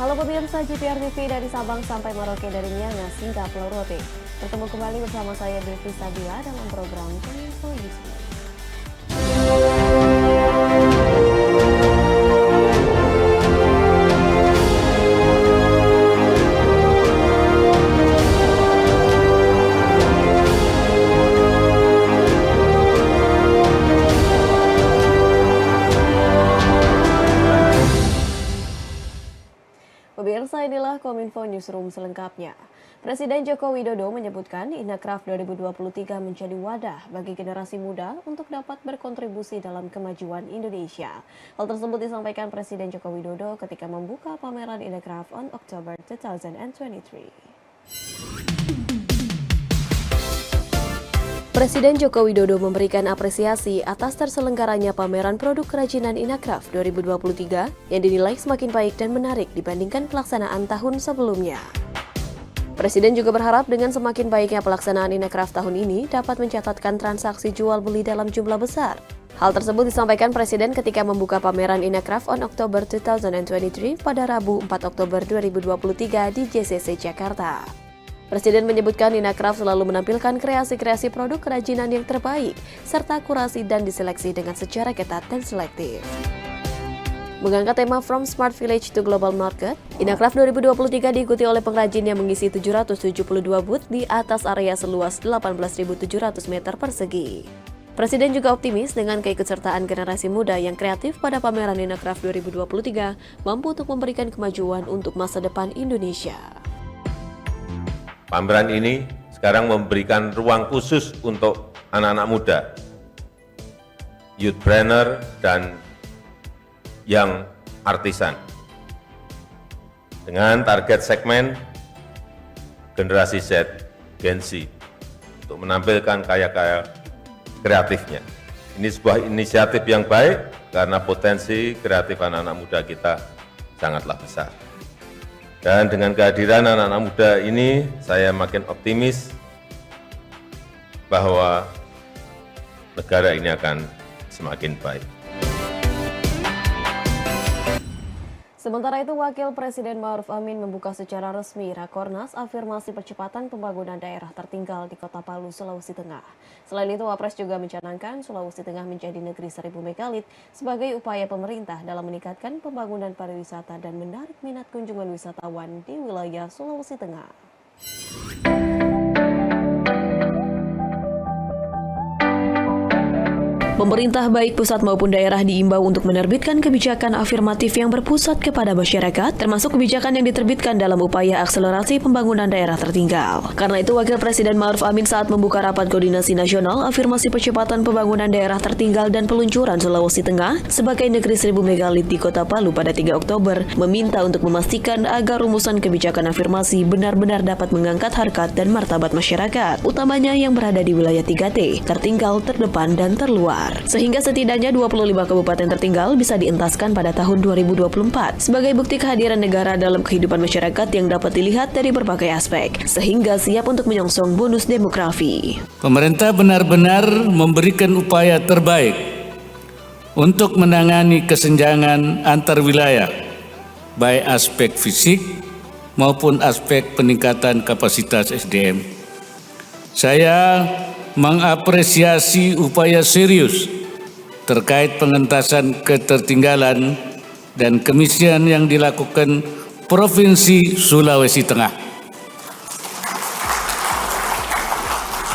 Halo pemirsa GPR TV dari Sabang sampai Merauke, dari Miangas hingga Pulau Rote. Bertemu kembali bersama saya Devi Sabila dalam program Kominfo Newsroom. Pemirsa, inilah Kominfo Newsroom selengkapnya. Presiden Joko Widodo menyebutkan Inacraft 2023 menjadi wadah bagi generasi muda untuk dapat berkontribusi dalam kemajuan Indonesia. Hal tersebut disampaikan Presiden Joko Widodo ketika membuka pameran Inacraft on October 2023. Presiden Joko Widodo memberikan apresiasi atas terselenggaranya pameran produk kerajinan Inacraft 2023 yang dinilai semakin baik dan menarik dibandingkan pelaksanaan tahun sebelumnya. Presiden juga berharap dengan semakin baiknya pelaksanaan Inacraft tahun ini dapat mencatatkan transaksi jual beli dalam jumlah besar. Hal tersebut disampaikan Presiden ketika membuka pameran Inacraft on October 2023 pada Rabu 4 Oktober 2023 di JCC Jakarta. Presiden menyebutkan Inacraft selalu menampilkan kreasi-kreasi produk kerajinan yang terbaik, serta kurasi dan diseleksi dengan secara ketat dan selektif. Mengangkat tema From Smart Village to Global Market, Inacraft 2023 diikuti oleh pengrajin yang mengisi 772 booth di atas area seluas 18.700 meter persegi. Presiden juga optimis dengan keikutsertaan generasi muda yang kreatif pada pameran Inacraft 2023 mampu untuk memberikan kemajuan untuk masa depan Indonesia. Pameran ini sekarang memberikan ruang khusus untuk anak-anak muda, youthpreneur, dan young artisan. Dengan target segmen generasi Z, Gen Z, untuk menampilkan karya-karya kreatifnya. Ini sebuah inisiatif yang baik karena potensi kreatif anak-anak muda kita sangatlah besar. Dan dengan kehadiran anak-anak muda ini, saya makin optimis bahwa negara ini akan semakin baik. Sementara itu, Wakil Presiden Ma'ruf Amin membuka secara resmi Rakornas Afirmasi Percepatan Pembangunan Daerah Tertinggal di Kota Palu, Sulawesi Tengah. Selain itu, Wapres juga mencanangkan Sulawesi Tengah menjadi negeri 1000 megalit sebagai upaya pemerintah dalam meningkatkan pembangunan pariwisata dan menarik minat kunjungan wisatawan di wilayah Sulawesi Tengah. Pemerintah baik pusat maupun daerah diimbau untuk menerbitkan kebijakan afirmatif yang berpusat kepada masyarakat, termasuk kebijakan yang diterbitkan dalam upaya akselerasi pembangunan daerah tertinggal. Karena itu, Wakil Presiden Ma'ruf Amin saat membuka Rapat Koordinasi Nasional Afirmasi Percepatan Pembangunan Daerah Tertinggal dan Peluncuran Sulawesi Tengah sebagai negeri 1000 megalit di Kota Palu pada 3 Oktober, meminta untuk memastikan agar rumusan kebijakan afirmasi benar-benar dapat mengangkat harkat dan martabat masyarakat, utamanya yang berada di wilayah 3T, tertinggal, terdepan, dan terluar. Sehingga setidaknya 25 kabupaten tertinggal bisa dientaskan pada tahun 2024 sebagai bukti kehadiran negara dalam kehidupan masyarakat yang dapat dilihat dari berbagai aspek, sehingga siap untuk menyongsong bonus demografi. Pemerintah benar-benar memberikan upaya terbaik untuk menangani kesenjangan antar wilayah, baik aspek fisik maupun aspek peningkatan kapasitas SDM. Saya mengapresiasi upaya serius terkait pengentasan ketertinggalan dan kemiskinan yang dilakukan Provinsi Sulawesi Tengah,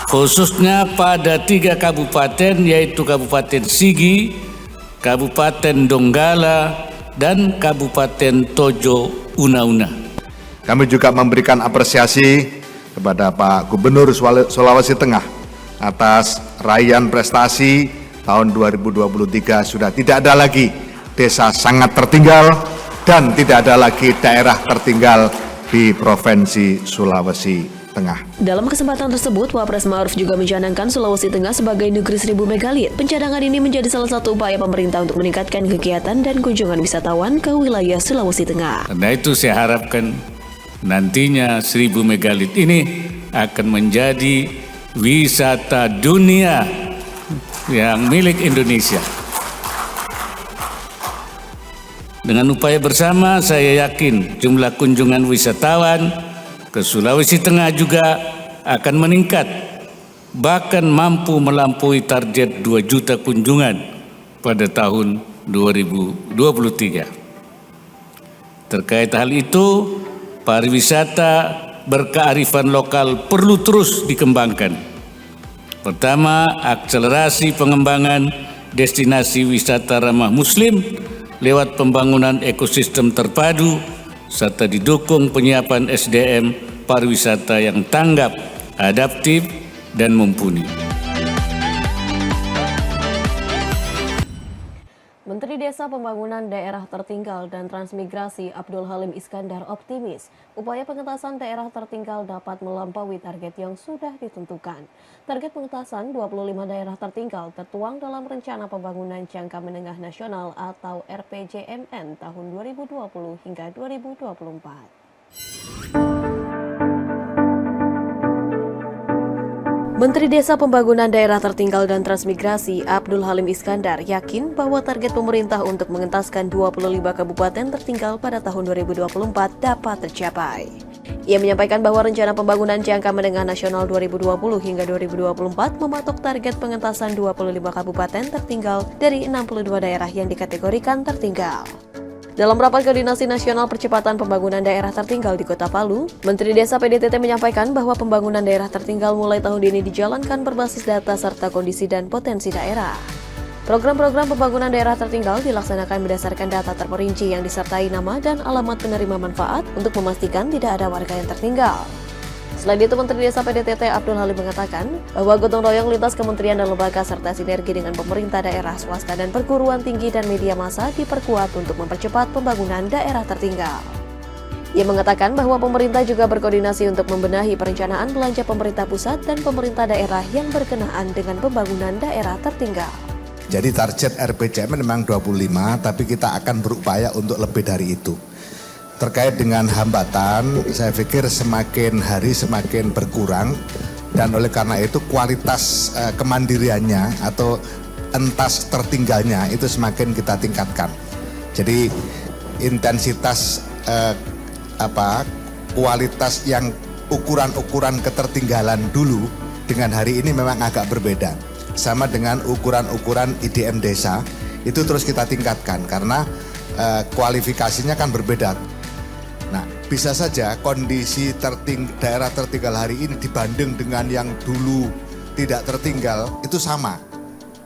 khususnya pada 3 kabupaten, yaitu Kabupaten Sigi, Kabupaten Donggala, dan Kabupaten Tojo Una-Una. Kami juga memberikan apresiasi kepada Pak Gubernur Sulawesi Tengah atas raihan prestasi tahun 2023. Sudah tidak ada lagi desa sangat tertinggal dan tidak ada lagi daerah tertinggal di Provinsi Sulawesi Tengah. Dalam kesempatan tersebut, Wapres Ma'ruf juga mencanangkan Sulawesi Tengah sebagai negeri 1000 megalit. Pencanangan ini menjadi salah satu upaya pemerintah untuk meningkatkan kegiatan dan kunjungan wisatawan ke wilayah Sulawesi Tengah. Karena itu saya harapkan nantinya 1000 megalit ini akan menjadi wisata dunia yang milik Indonesia. Dengan upaya bersama, saya yakin jumlah kunjungan wisatawan ke Sulawesi Tengah juga akan meningkat, bahkan mampu melampaui target 2 juta kunjungan pada tahun 2023. Terkait hal itu, pariwisata berkearifan lokal perlu terus dikembangkan. Pertama, akselerasi pengembangan destinasi wisata ramah Muslim lewat pembangunan ekosistem terpadu serta didukung penyiapan SDM pariwisata yang tanggap, adaptif, dan mumpuni. Menteri Desa Pembangunan Daerah Tertinggal dan Transmigrasi Abdul Halim Iskandar optimis upaya pengentasan daerah tertinggal dapat melampaui target yang sudah ditentukan. Target pengentasan 25 daerah tertinggal tertuang dalam Rencana Pembangunan Jangka Menengah Nasional atau RPJMN tahun 2020 hingga 2024. Menteri Desa Pembangunan Daerah Tertinggal dan Transmigrasi Abdul Halim Iskandar yakin bahwa target pemerintah untuk mengentaskan 25 kabupaten tertinggal pada tahun 2024 dapat tercapai. Ia menyampaikan bahwa Rencana Pembangunan Jangka Menengah Nasional 2020 hingga 2024 mematok target pengentasan 25 kabupaten tertinggal dari 62 daerah yang dikategorikan tertinggal. Dalam rapat koordinasi nasional percepatan pembangunan daerah tertinggal di Kota Palu, Menteri Desa PDTT menyampaikan bahwa pembangunan daerah tertinggal mulai tahun ini dijalankan berbasis data serta kondisi dan potensi daerah. Program-program pembangunan daerah tertinggal dilaksanakan berdasarkan data terperinci yang disertai nama dan alamat penerima manfaat untuk memastikan tidak ada warga yang tertinggal. Selain itu, Menteri Desa PDTT Abdul Halim mengatakan bahwa gotong royong lintas kementerian dan lembaga serta sinergi dengan pemerintah daerah, swasta, dan perguruan tinggi dan media massa diperkuat untuk mempercepat pembangunan daerah tertinggal. Ia mengatakan bahwa pemerintah juga berkoordinasi untuk membenahi perencanaan belanja pemerintah pusat dan pemerintah daerah yang berkenaan dengan pembangunan daerah tertinggal. Jadi target RPJM memang 25, tapi kita akan berupaya untuk lebih dari itu. Terkait dengan hambatan, saya pikir semakin hari semakin berkurang dan oleh karena itu kualitas kemandiriannya atau entas tertinggalnya itu semakin kita tingkatkan. Jadi intensitas kualitas yang ukuran-ukuran ketertinggalan dulu dengan hari ini memang agak berbeda. Sama dengan ukuran-ukuran IDM desa itu terus kita tingkatkan karena kualifikasinya kan berbeda. Nah, bisa saja kondisi daerah tertinggal hari ini dibanding dengan yang dulu tidak tertinggal itu sama.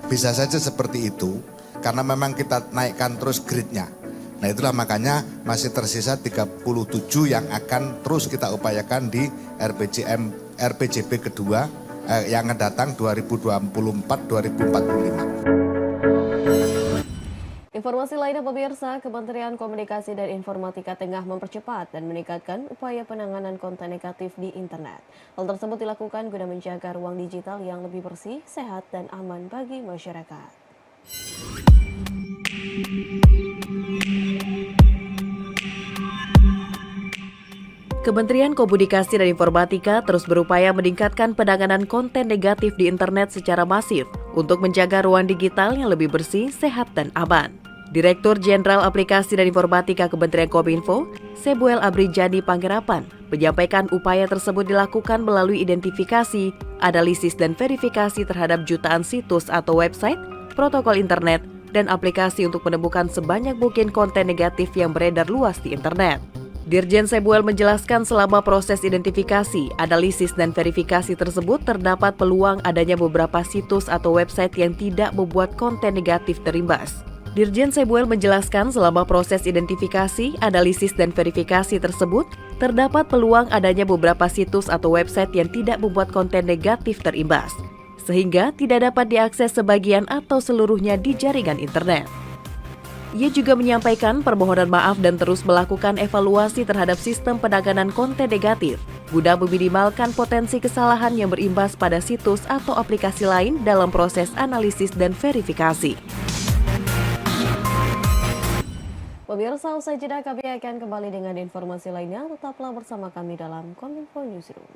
Bisa saja seperti itu karena memang kita naikkan terus grade-nya. Nah, itulah makanya masih tersisa 37 yang akan terus kita upayakan di RPJB kedua yang akan datang 2024-2045. Informasi lainnya pemirsa, Kementerian Komunikasi dan Informatika tengah mempercepat dan meningkatkan upaya penanganan konten negatif di internet. Hal tersebut dilakukan guna menjaga ruang digital yang lebih bersih, sehat, dan aman bagi masyarakat. Kementerian Komunikasi dan Informatika terus berupaya meningkatkan penanganan konten negatif di internet secara masif untuk menjaga ruang digital yang lebih bersih, sehat, dan aman. Direktur Jenderal Aplikasi dan Informatika Kementerian Kominfo, Sebuel Abrijani Panggerapan, menyampaikan upaya tersebut dilakukan melalui identifikasi, analisis, dan verifikasi terhadap jutaan situs atau website, protokol internet, dan aplikasi untuk menemukan sebanyak mungkin konten negatif yang beredar luas di internet. Dirjen Sebuel menjelaskan selama proses identifikasi, analisis, dan verifikasi tersebut terdapat peluang adanya beberapa situs atau website yang tidak membuat konten negatif terimbas. Dirjen Sebuel menjelaskan selama proses identifikasi, analisis, dan verifikasi tersebut terdapat peluang adanya beberapa situs atau website yang tidak membuat konten negatif terimbas, sehingga tidak dapat diakses sebagian atau seluruhnya di jaringan internet. Ia juga menyampaikan permohonan maaf dan terus melakukan evaluasi terhadap sistem penanganan konten negatif guna meminimalkan potensi kesalahan yang berimbas pada situs atau aplikasi lain dalam proses analisis dan verifikasi. Pemirsa, usai jeda kami akan kembali dengan informasi lainnya. Tetaplah bersama kami dalam Kominfo Newsroom.